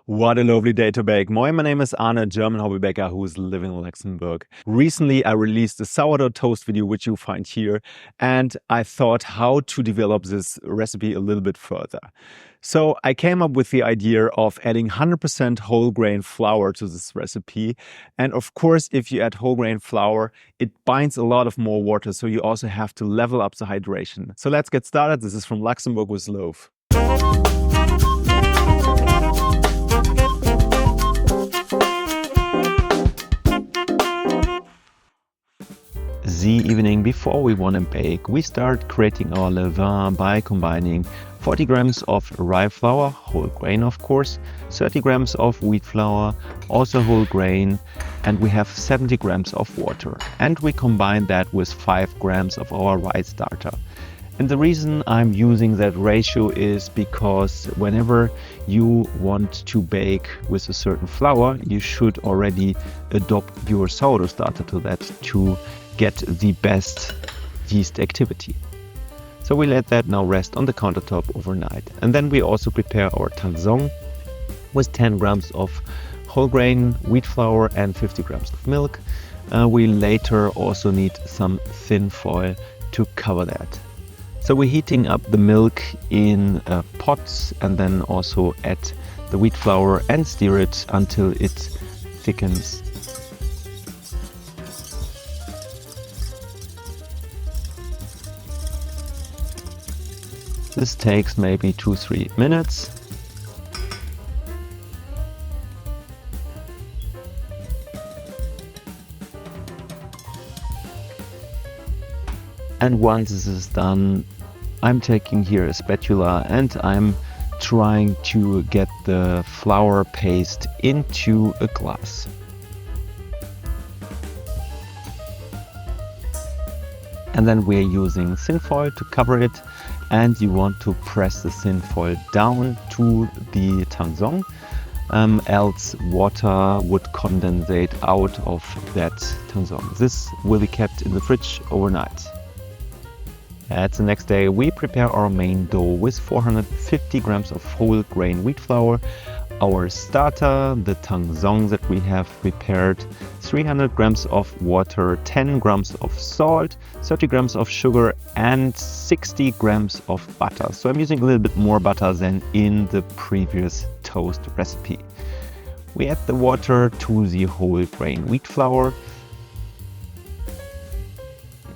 What a lovely day to bake. Moin, my name is Arne, a German hobby baker who is living in Luxembourg. Recently, I released a sourdough toast video, which you find here, and I thought how to develop this recipe a little bit further. So I came up with the idea of adding 100% whole grain flour to this recipe. And of course, if you add whole grain flour, it binds a lot of more water, so you also have to level up the hydration. So let's get started. This is from Luxembourg with Loaf. The evening before we want to bake, we start creating our levain by combining 40 grams of rye flour, whole grain of course, 30 grams of wheat flour, also whole grain, and we have 70 grams of water. And we combine that with 5 grams of our rye starter. And the reason I'm using that ratio is because whenever you want to bake with a certain flour, you should already adopt your sourdough starter to that to get the best yeast activity. So we let that now rest on the countertop overnight. And then we also prepare our Tangzhong with 10 grams of whole grain wheat flour and 50 grams of milk. We later also need some thin foil to cover that. So we're heating up the milk in pots and then also add the wheat flour and stir it until it thickens. This takes maybe 2-3 minutes. And once this is done, I'm taking here a spatula and I'm trying to get the flour paste into a glass. And then we're using thin foil to cover it, and you want to press the thin foil down to the Tangzhong, else water would condensate out of that Tangzhong. This will be kept in the fridge overnight. At the next day, we prepare our main dough with 450 grams of whole grain wheat flour, our starter, the Tangzhong that we have prepared, 300 grams of water, 10 grams of salt, 30 grams of sugar, and 60 grams of butter. So I'm using a little bit more butter than in the previous toast recipe. We add the water to the whole grain wheat flour.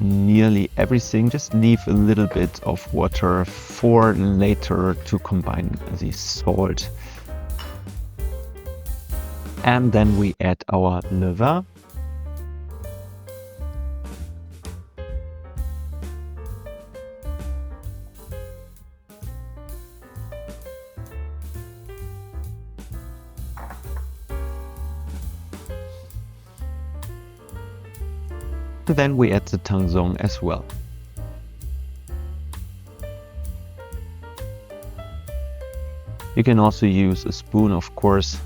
Nearly everything, just leave a little bit of water for later to combine the salt. And then we add our levain. And then we add the Tangzhong as well. You can also use a spoon, of course.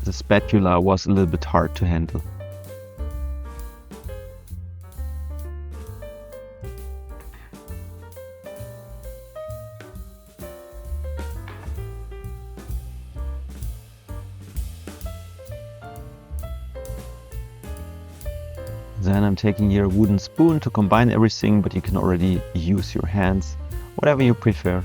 The spatula was a little bit hard to handle. Then I'm taking here a wooden spoon to combine everything, but you can already use your hands, whatever you prefer.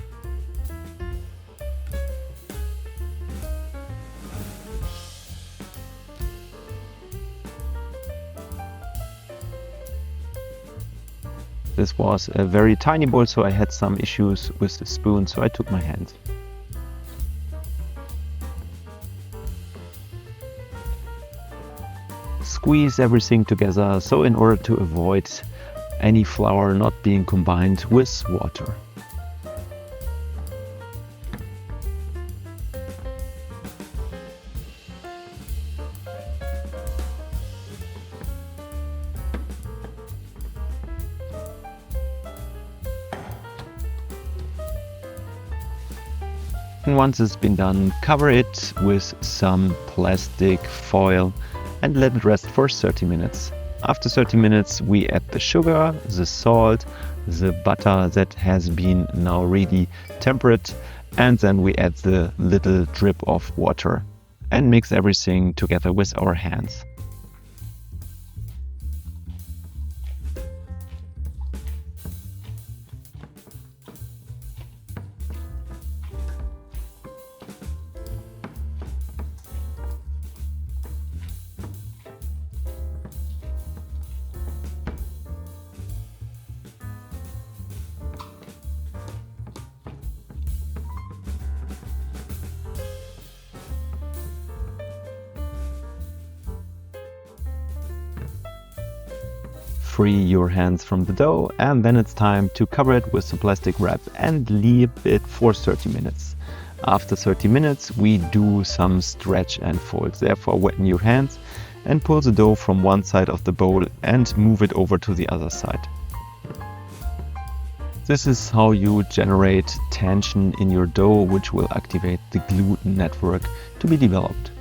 This was a very tiny bowl, so I had some issues with the spoon, so I took my hands. Squeeze everything together, so in order to avoid any flour not being combined with water. And once it's been done, cover it with some plastic foil and let it rest for 30 minutes. After 30 minutes, we add the sugar, the salt, the butter that has been now really tempered, And then we add the little drip of water and mix everything together with our hands. Free your hands from the dough, and then it's time to cover it with some plastic wrap and leave it for 30 minutes. After 30 minutes we do some stretch and folds. Therefore weten your hands and pull the dough from one side of the bowl and move it over to the other side. This is how you generate tension in your dough, which will activate the gluten network to be developed.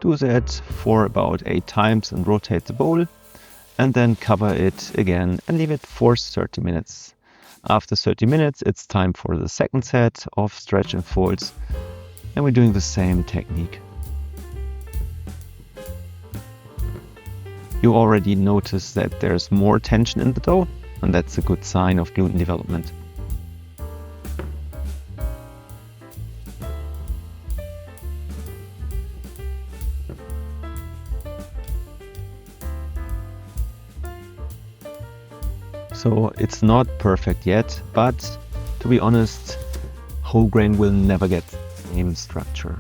Do that for about 8 times and rotate the bowl, and then cover it again and leave it for 30 minutes. After 30 minutes it's time for the second set of stretch and folds, and we're doing the same technique. You already notice that there's more tension in the dough, and that's a good sign of gluten development. So it's not perfect yet, but to be honest, whole grain will never get the same structure.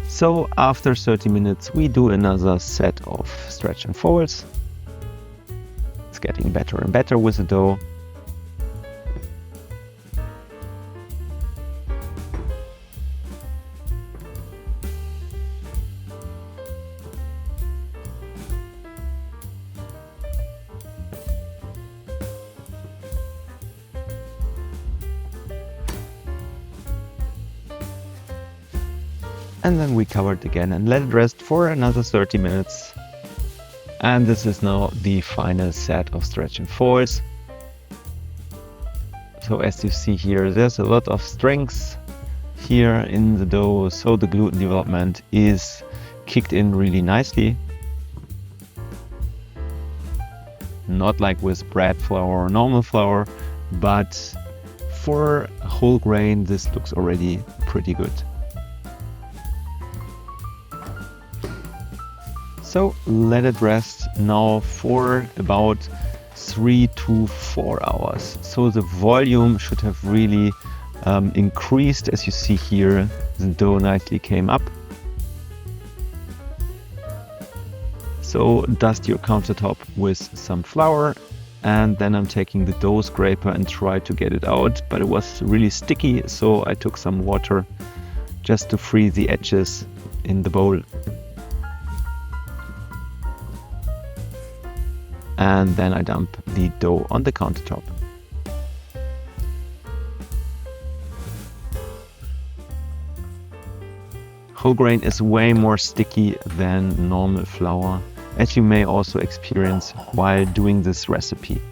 So after 30 minutes we do another set of stretch and folds. It's getting better and better with the dough. And then we cover it again and let it rest for another 30 minutes. And this is now the final set of stretch and folds. So as you see here, there's a lot of strength here in the dough, so the gluten development is kicked in really nicely. Not like with bread flour or normal flour, but for whole grain this looks already pretty good. So let it rest now for about 3 to 4 hours. So the volume should have really increased. As you see here, the dough nicely came up. So dust your countertop with some flour, and then I'm taking the dough scraper and try to get it out, but it was really sticky, so I took some water just to free the edges in the bowl. And then I dump the dough on the countertop. Whole grain is way more sticky than normal flour, as you may also experience while doing this recipe.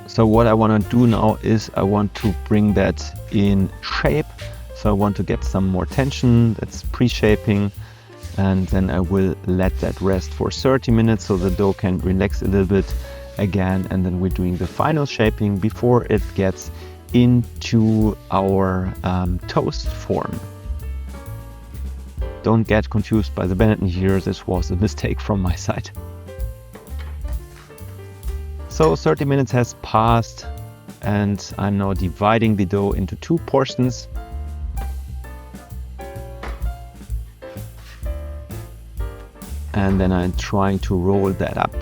So what I want to do now is I want to bring that in shape. So I want to get some more tension, that's pre-shaping, and then I will let that rest for 30 minutes so the dough can relax a little bit again, and then we're doing the final shaping before it gets into our toast form. Don't get confused by the Benetton here, this was a mistake from my side. So 30 minutes has passed and I'm now dividing the dough into 2 portions. And then I'm trying to roll that up.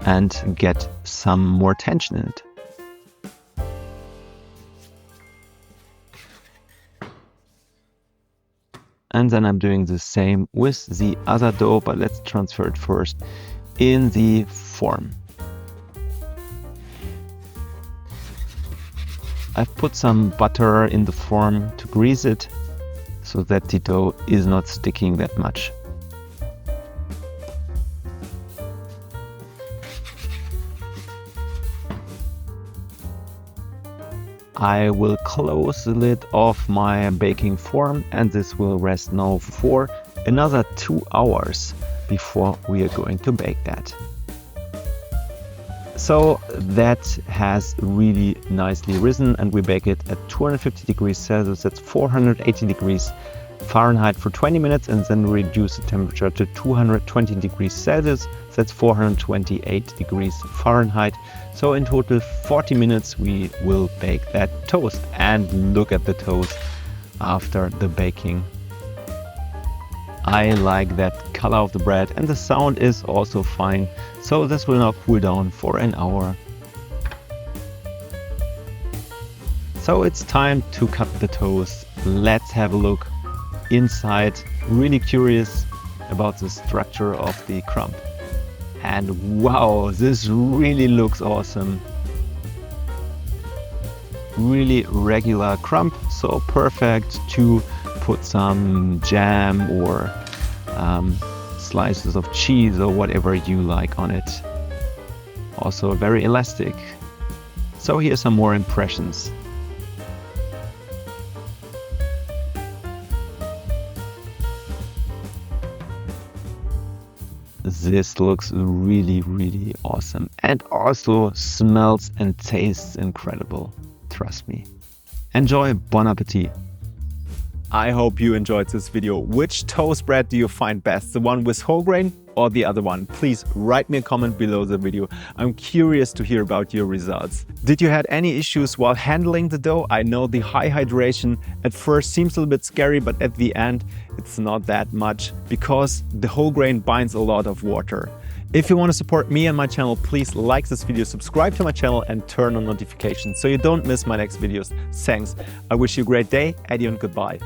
And get some more tension in it. And then I'm doing the same with the other dough, but let's transfer it first in the form. I've put some butter in the form to grease it so that the dough is not sticking that much. I will close the lid of my baking form, and this will rest now for another 2 hours before we are going to bake that. So that has really nicely risen, and we bake it at 250 degrees Celsius, that's 480 degrees Fahrenheit for 20 minutes, and then reduce the temperature to 220 degrees Celsius, that's 428 degrees Fahrenheit. So in total 40 minutes we will bake that toast. And look at the toast after the baking. I like that color of the bread, and the sound is also fine. So this will now cool down for an hour. So it's time to cut the toast. Let's have a look inside. Really curious about the structure of the crumb. And wow, this really looks awesome. Really regular crumb, so perfect to put some jam or slices of cheese or whatever you like on it. Also very elastic. So here's some more impressions. This looks really, really awesome, and also smells and tastes incredible. Trust me. Enjoy, bon appetit. I hope you enjoyed this video. Which toast bread do you find best? The one with whole grain or the other one? Please write me a comment below the video. I'm curious to hear about your results. Did you have any issues while handling the dough? I know the high hydration at first seems a little bit scary, but at the end it's not that much because the whole grain binds a lot of water. If you want to support me and my channel, please like this video, subscribe to my channel and turn on notifications so you don't miss my next videos. Thanks. I wish you a great day. Adieu and goodbye.